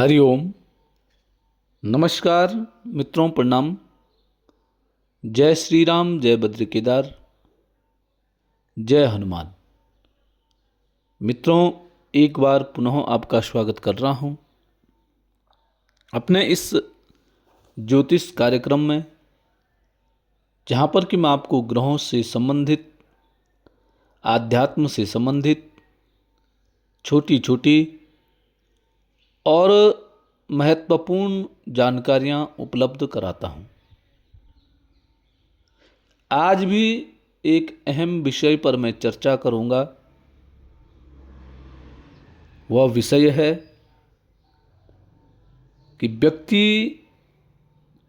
हरिओम। नमस्कार मित्रों, प्रणाम। जय श्री राम, जय बद्र केदार, जय हनुमान। मित्रों, एक बार पुनः आपका स्वागत कर रहा हूं अपने इस ज्योतिष कार्यक्रम में, जहां पर कि मैं आपको ग्रहों से संबंधित, आध्यात्म से संबंधित छोटी छोटी और महत्वपूर्ण जानकारियां उपलब्ध कराता हूं। आज भी एक अहम विषय पर मैं चर्चा करूंगा। वह विषय है कि व्यक्ति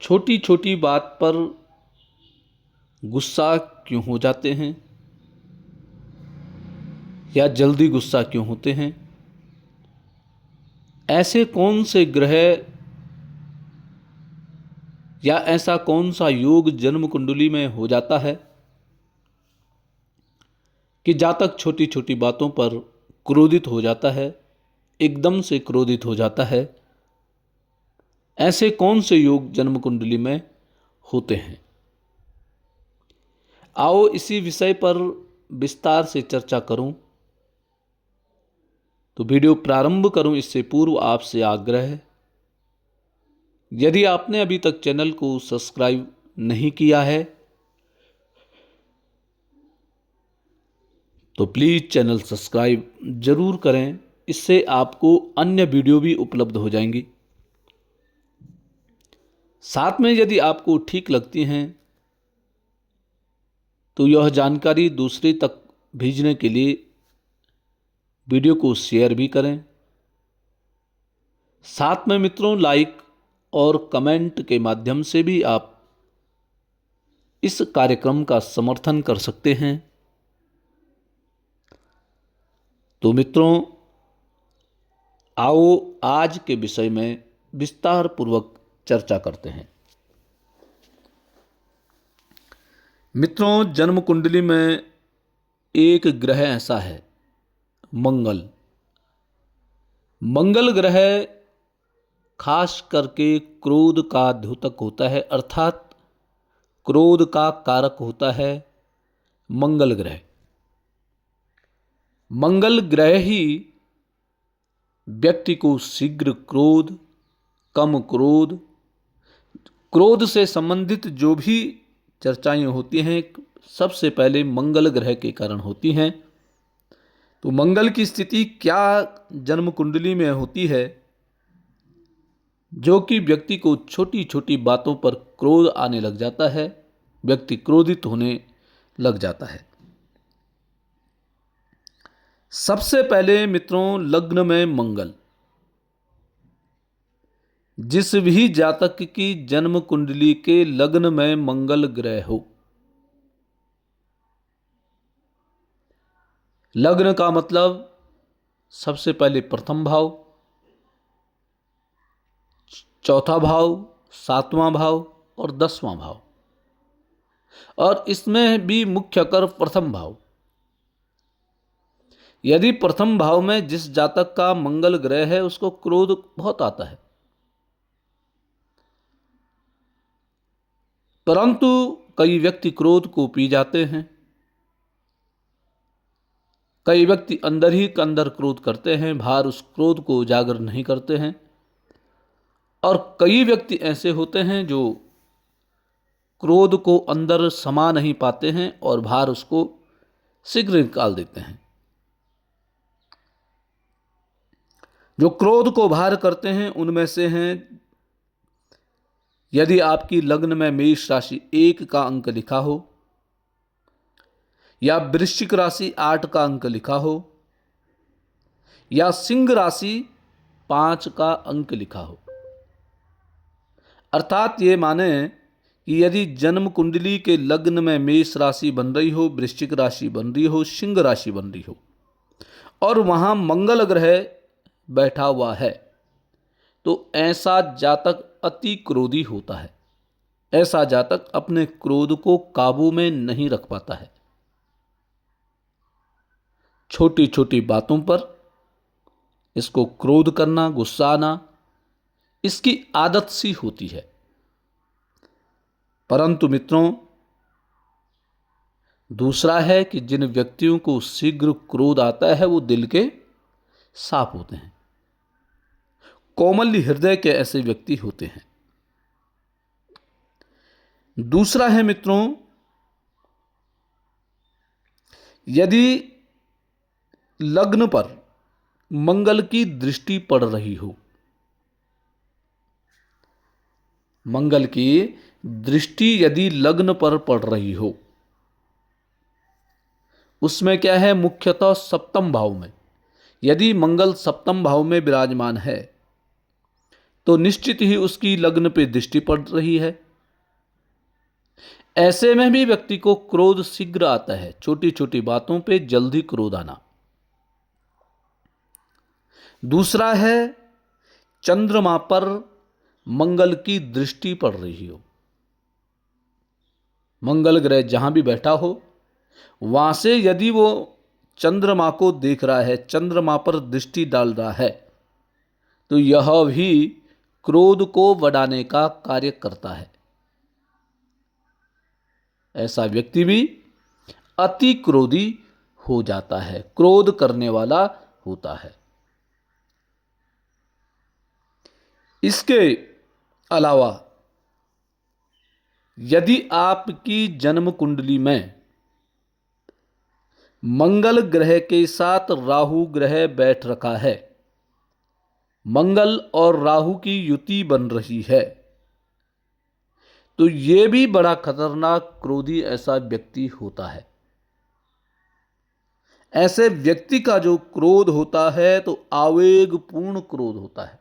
छोटी छोटी बात पर गुस्सा क्यों हो जाते हैं या जल्दी गुस्सा क्यों होते हैं। ऐसे कौन से ग्रह या ऐसा कौन सा योग जन्म कुंडली में हो जाता है कि जातक छोटी छोटी बातों पर क्रोधित हो जाता है, एकदम से क्रोधित हो जाता है। ऐसे कौन से योग जन्म कुंडली में होते हैं। आओ इसी विषय पर विस्तार से चर्चा करूं। तो वीडियो प्रारंभ करूं इससे पूर्व आपसे आग्रह है, यदि आपने अभी तक चैनल को सब्सक्राइब नहीं किया है तो प्लीज़ चैनल सब्सक्राइब जरूर करें। इससे आपको अन्य वीडियो भी उपलब्ध हो जाएंगी। साथ में यदि आपको ठीक लगती हैं तो यह जानकारी दूसरे तक भेजने के लिए वीडियो को शेयर भी करें। साथ में मित्रों, लाइक और कमेंट के माध्यम से भी आप इस कार्यक्रम का समर्थन कर सकते हैं। तो मित्रों, आओ आज के विषय में विस्तार पूर्वक चर्चा करते हैं। मित्रों, जन्म कुंडली में एक ग्रह ऐसा है, मंगल। मंगल ग्रह खास करके क्रोध का द्योतक होता है, अर्थात क्रोध का कारक होता है मंगल ग्रह। मंगल ग्रह ही व्यक्ति को शीघ्र क्रोध, कम क्रोध, क्रोध से संबंधित जो भी चर्चाएं होती हैं सबसे पहले मंगल ग्रह के कारण होती हैं। तो मंगल की स्थिति क्या जन्म कुंडली में होती है जो कि व्यक्ति को छोटी छोटी बातों पर क्रोध आने लग जाता है, व्यक्ति क्रोधित होने लग जाता है। सबसे पहले मित्रों, लग्न में मंगल। जिस भी जातक की जन्म कुंडली के लग्न में मंगल ग्रह हो, लग्न का मतलब सबसे पहले प्रथम भाव, चौथा भाव, सातवां भाव और 10वां भाव, और इसमें भी मुख्य कर प्रथम भाव। यदि प्रथम भाव में जिस जातक का मंगल ग्रह है उसको क्रोध बहुत आता है, परंतु कई व्यक्ति क्रोध को पी जाते हैं। कई व्यक्ति अंदर ही अंदर क्रोध करते हैं, बाहर उस क्रोध को उजागर नहीं करते हैं। और कई व्यक्ति ऐसे होते हैं जो क्रोध को अंदर समा नहीं पाते हैं और बाहर उसको शीघ्र निकाल देते हैं। जो क्रोध को बाहर करते हैं उनमें से हैं, यदि आपकी लग्न में मेष राशि 1 का अंक लिखा हो या वृश्चिक राशि 8 का अंक लिखा हो या सिंह राशि 5 का अंक लिखा हो, अर्थात ये माने कि यदि जन्म कुंडली के लग्न में मेष राशि बन रही हो, वृश्चिक राशि बन रही हो, सिंह राशि बन रही हो और वहां मंगल ग्रह बैठा हुआ है, तो ऐसा जातक अति क्रोधी होता है। ऐसा जातक अपने क्रोध को काबू में नहीं रख पाता है। छोटी छोटी बातों पर इसको क्रोध करना, गुस्सा आना इसकी आदत सी होती है। परंतु मित्रों, दूसरा है कि जिन व्यक्तियों को शीघ्र क्रोध आता है वो दिल के साफ होते हैं, कोमल हृदय के ऐसे व्यक्ति होते हैं। दूसरा है मित्रों, यदि लग्न पर मंगल की दृष्टि पड़ रही हो, मंगल की दृष्टि यदि लग्न पर पड़ रही हो, उसमें क्या है, मुख्यतः सप्तम भाव में यदि मंगल सप्तम भाव में विराजमान है तो निश्चित ही उसकी लग्न पे दृष्टि पड़ रही है। ऐसे में भी व्यक्ति को क्रोध शीघ्र आता है, छोटी छोटी बातों पे जल्दी क्रोध आना। दूसरा है चंद्रमा पर मंगल की दृष्टि पड़ रही हो, मंगल ग्रह जहां भी बैठा हो वहां से यदि वो चंद्रमा को देख रहा है, चंद्रमा पर दृष्टि डाल रहा है, तो यह भी क्रोध को बढ़ाने का कार्य करता है। ऐसा व्यक्ति भी अति क्रोधी हो जाता है, क्रोध करने वाला होता है। इसके अलावा यदि आपकी जन्म कुंडली में मंगल ग्रह के साथ राहु ग्रह बैठ रखा है, मंगल और राहु की युति बन रही है, तो यह भी बड़ा खतरनाक क्रोधी ऐसा व्यक्ति होता है। ऐसे व्यक्ति का जो क्रोध होता है तो आवेगपूर्ण क्रोध होता है।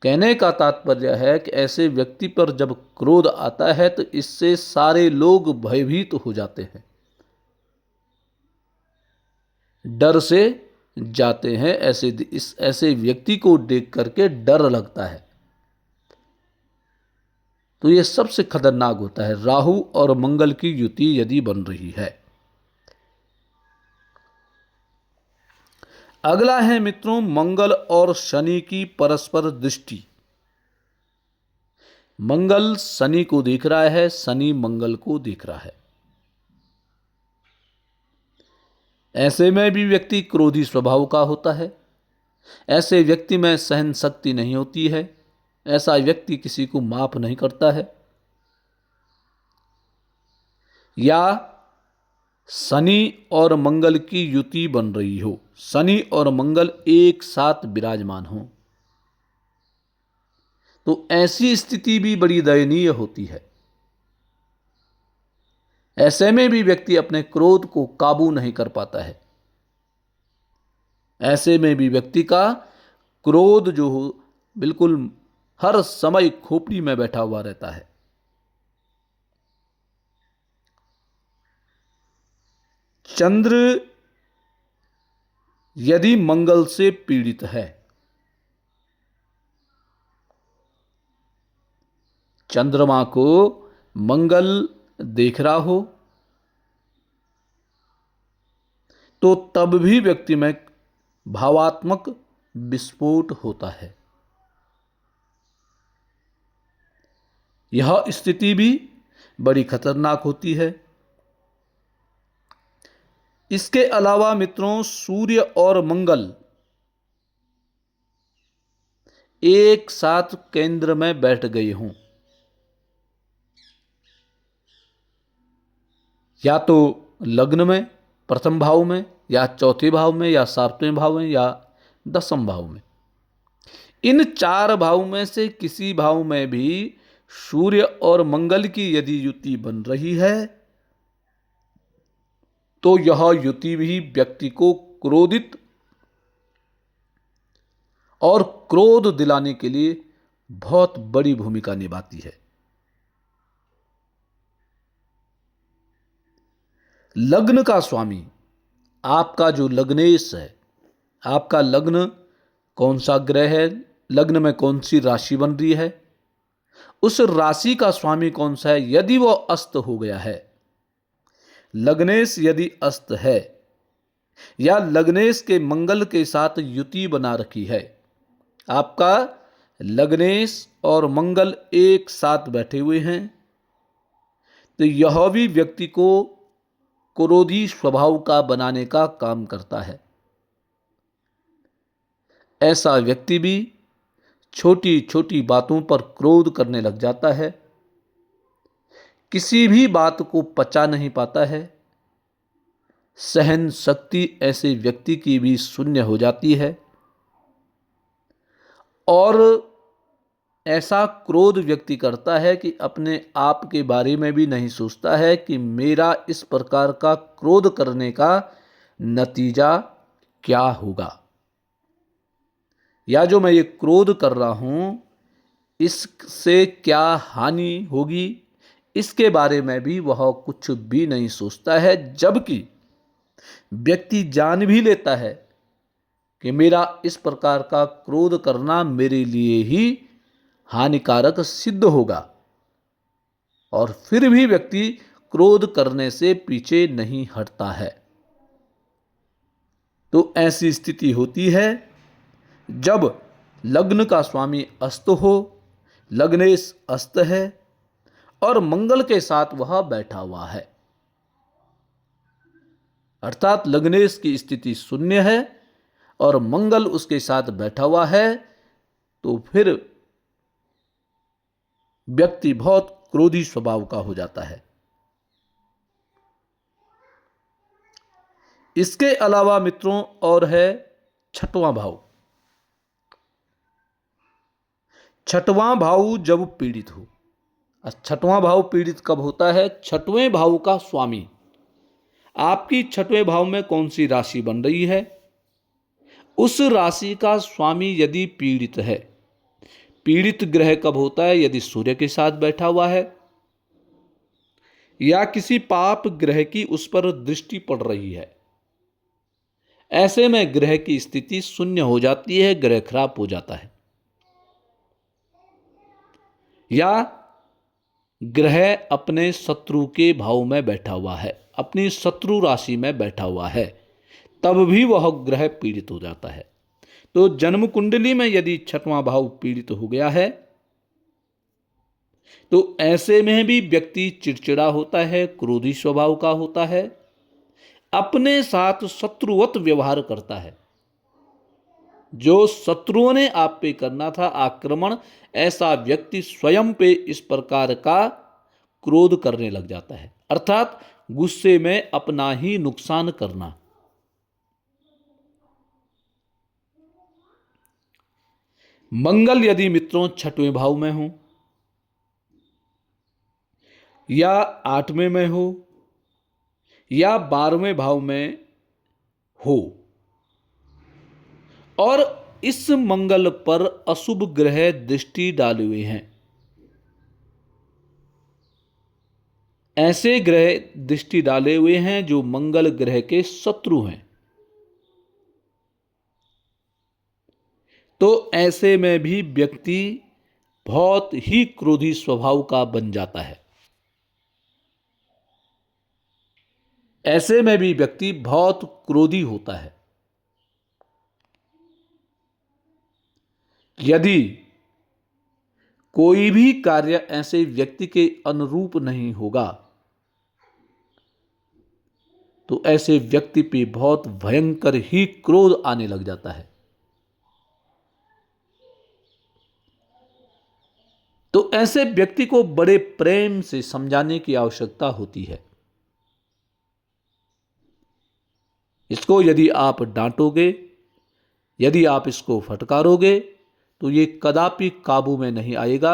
कहने का तात्पर्य है कि ऐसे व्यक्ति पर जब क्रोध आता है तो इससे सारे लोग भयभीत हो जाते हैं, डर से जाते हैं। ऐसे व्यक्ति को देख करके डर लगता है। तो यह सबसे खतरनाक होता है, राहु और मंगल की युति यदि बन रही है। अगला है मित्रों, मंगल और शनि की परस्पर दृष्टि। मंगल शनि को देख रहा है, शनि मंगल को देख रहा है। ऐसे में भी व्यक्ति क्रोधी स्वभाव का होता है। ऐसे व्यक्ति में सहन शक्ति नहीं होती है। ऐसा व्यक्ति किसी को माफ नहीं करता है। या शनि और मंगल की युति बन रही हो, शनि और मंगल एक साथ विराजमान हो, तो ऐसी स्थिति भी बड़ी दयनीय होती है। ऐसे में भी व्यक्ति अपने क्रोध को काबू नहीं कर पाता है। ऐसे में भी व्यक्ति का क्रोध जो हो बिल्कुल हर समय खोपड़ी में बैठा हुआ रहता है। चंद्र यदि मंगल से पीड़ित है, चंद्रमा को मंगल देख रहा हो, तो तब भी व्यक्ति में भावात्मक विस्फोट होता है। यह स्थिति भी बड़ी खतरनाक होती है। इसके अलावा मित्रों, सूर्य और मंगल एक साथ केंद्र में बैठ गए हों, या तो लग्न में प्रथम भाव में, या चौथे भाव में, या सातवें भाव में, या दसम भाव में, इन चार भाव में से किसी भाव में भी सूर्य और मंगल की यदि युति बन रही है तो यह युति भी व्यक्ति को क्रोधित और क्रोध दिलाने के लिए बहुत बड़ी भूमिका निभाती है। लग्न का स्वामी आपका जो लग्नेश है, आपका लग्न कौन सा ग्रह है, लग्न में कौन सी राशि बन रही है, उस राशि का स्वामी कौन सा है। यदि वह अस्त हो गया है, लग्नेश यदि अस्त है, या लग्नेश के मंगल के साथ युति बना रखी है, आपका लग्नेश और मंगल एक साथ बैठे हुए हैं, तो यह भी व्यक्ति को क्रोधी स्वभाव का बनाने का काम करता है। ऐसा व्यक्ति भी छोटी छोटी बातों पर क्रोध करने लग जाता है, किसी भी बात को पचा नहीं पाता है, सहन शक्ति ऐसे व्यक्ति की भी शून्य हो जाती है, और ऐसा क्रोध व्यक्ति करता है कि अपने आप के बारे में भी नहीं सोचता है कि मेरा इस प्रकार का क्रोध करने का नतीजा क्या होगा, या जो मैं ये क्रोध कर रहा हूं इससे क्या हानि होगी, इसके बारे में भी वह कुछ भी नहीं सोचता है। जबकि व्यक्ति जान भी लेता है कि मेरा इस प्रकार का क्रोध करना मेरे लिए ही हानिकारक सिद्ध होगा, और फिर भी व्यक्ति क्रोध करने से पीछे नहीं हटता है। तो ऐसी स्थिति होती है जब लग्न का स्वामी अस्त हो, लग्नेश अस्त है और मंगल के साथ वह बैठा हुआ है, अर्थात लग्नेश की स्थिति शून्य है और मंगल उसके साथ बैठा हुआ है, तो फिर व्यक्ति बहुत क्रोधी स्वभाव का हो जाता है। इसके अलावा मित्रों और है छठवां भाव। छठवां भाव जब पीड़ित हो, छठवां भाव पीड़ित कब होता है? छठवें भाव का स्वामी, आपकी छठवें भाव में कौन सी राशि बन रही है, उस राशि का स्वामी यदि पीड़ित है। पीड़ित ग्रह कब होता है? यदि सूर्य के साथ बैठा हुआ है या किसी पाप ग्रह की उस पर दृष्टि पड़ रही है, ऐसे में ग्रह की स्थिति शून्य हो जाती है, ग्रह खराब हो जाता है। या ग्रह अपने शत्रु के भाव में बैठा हुआ है, अपनी शत्रु राशि में बैठा हुआ है, तब भी वह ग्रह पीड़ित हो जाता है। तो जन्म कुंडली में यदि छठवां भाव पीड़ित हो गया है तो ऐसे में भी व्यक्ति चिड़चिड़ा होता है, क्रोधी स्वभाव का होता है, अपने साथ शत्रुवत व्यवहार करता है। जो शत्रुओं ने आप पे करना था आक्रमण, ऐसा व्यक्ति स्वयं पे इस प्रकार का क्रोध करने लग जाता है, अर्थात गुस्से में अपना ही नुकसान करना। मंगल यदि मित्रों छठवें भाव में हो या आठवें में हो या 12वें भाव में हो और इस मंगल पर अशुभ ग्रह दृष्टि डाले हुए हैं, ऐसे ग्रह दृष्टि डाले हुए हैं जो मंगल ग्रह के शत्रु हैं, तो ऐसे में भी व्यक्ति बहुत ही क्रोधी स्वभाव का बन जाता है। ऐसे में भी व्यक्ति बहुत क्रोधी होता है। यदि कोई भी कार्य ऐसे व्यक्ति के अनुरूप नहीं होगा तो ऐसे व्यक्ति पे बहुत भयंकर ही क्रोध आने लग जाता है। तो ऐसे व्यक्ति को बड़े प्रेम से समझाने की आवश्यकता होती है। इसको यदि आप डांटोगे, यदि आप इसको फटकारोगे तो ये कदापि काबू में नहीं आएगा।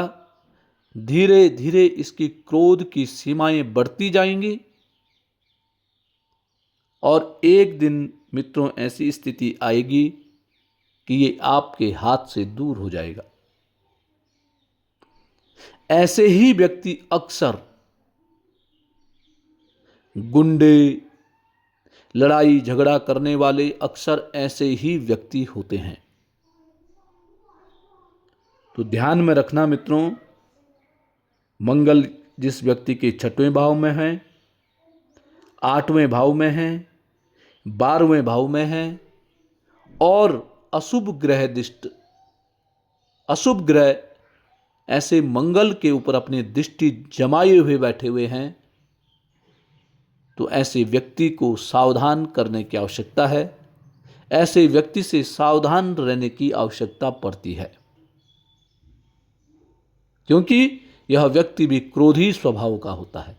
धीरे धीरे इसकी क्रोध की सीमाएं बढ़ती जाएंगी और एक दिन मित्रों ऐसी स्थिति आएगी कि ये आपके हाथ से दूर हो जाएगा। ऐसे ही व्यक्ति अक्सर गुंडे, लड़ाई झगड़ा करने वाले अक्सर ऐसे ही व्यक्ति होते हैं। तो ध्यान में रखना मित्रों, मंगल जिस व्यक्ति के छठवें भाव में है, आठवें भाव में है, 12वें भाव में है और अशुभ ग्रह ऐसे मंगल के ऊपर अपनी दृष्टि जमाए हुए बैठे हुए हैं, तो ऐसे व्यक्ति को सावधान करने की आवश्यकता है। ऐसे व्यक्ति से सावधान रहने की आवश्यकता पड़ती है, क्योंकि यह व्यक्ति भी क्रोधी स्वभाव का होता है।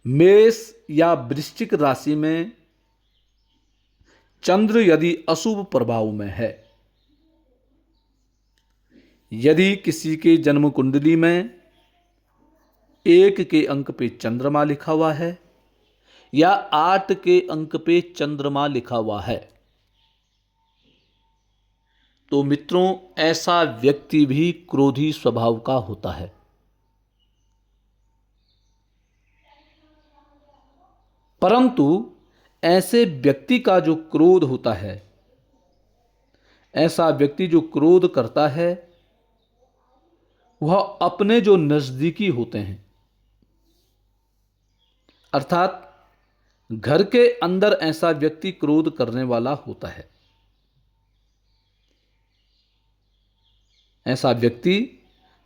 मेष या वृश्चिक राशि में चंद्र यदि अशुभ प्रभाव में है, यदि किसी के जन्म कुंडली में 1 के अंक पे चंद्रमा लिखा हुआ है या 8 के अंक पे चंद्रमा लिखा हुआ है, तो मित्रों ऐसा व्यक्ति भी क्रोधी स्वभाव का होता है। परंतु ऐसे व्यक्ति का जो क्रोध होता है, ऐसा व्यक्ति जो क्रोध करता है, वह अपने जो नजदीकी होते हैं, अर्थात घर के अंदर ऐसा व्यक्ति क्रोध करने वाला होता है। ऐसा व्यक्ति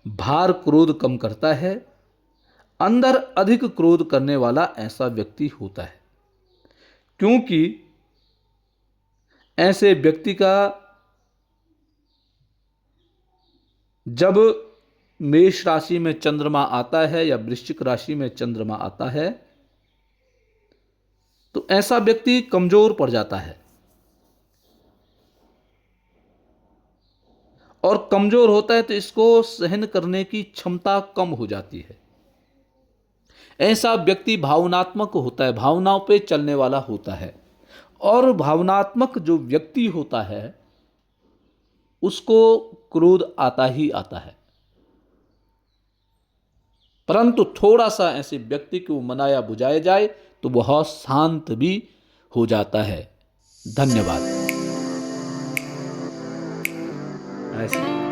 बाहर क्रोध कम करता है, अंदर अधिक क्रोध करने वाला ऐसा व्यक्ति होता है, क्योंकि ऐसे व्यक्ति का जब मेष राशि में चंद्रमा आता है या वृश्चिक राशि में चंद्रमा आता है, तो ऐसा व्यक्ति कमजोर पड़ जाता है, और कमजोर होता है तो इसको सहन करने की क्षमता कम हो जाती है। ऐसा व्यक्ति भावनात्मक होता है, भावनाओं पे चलने वाला होता है, और भावनात्मक जो व्यक्ति होता है उसको क्रोध आता ही आता है। परंतु थोड़ा सा ऐसे व्यक्ति को मनाया बुझाया जाए तो वह शांत भी हो जाता है। धन्यवाद। ऐसे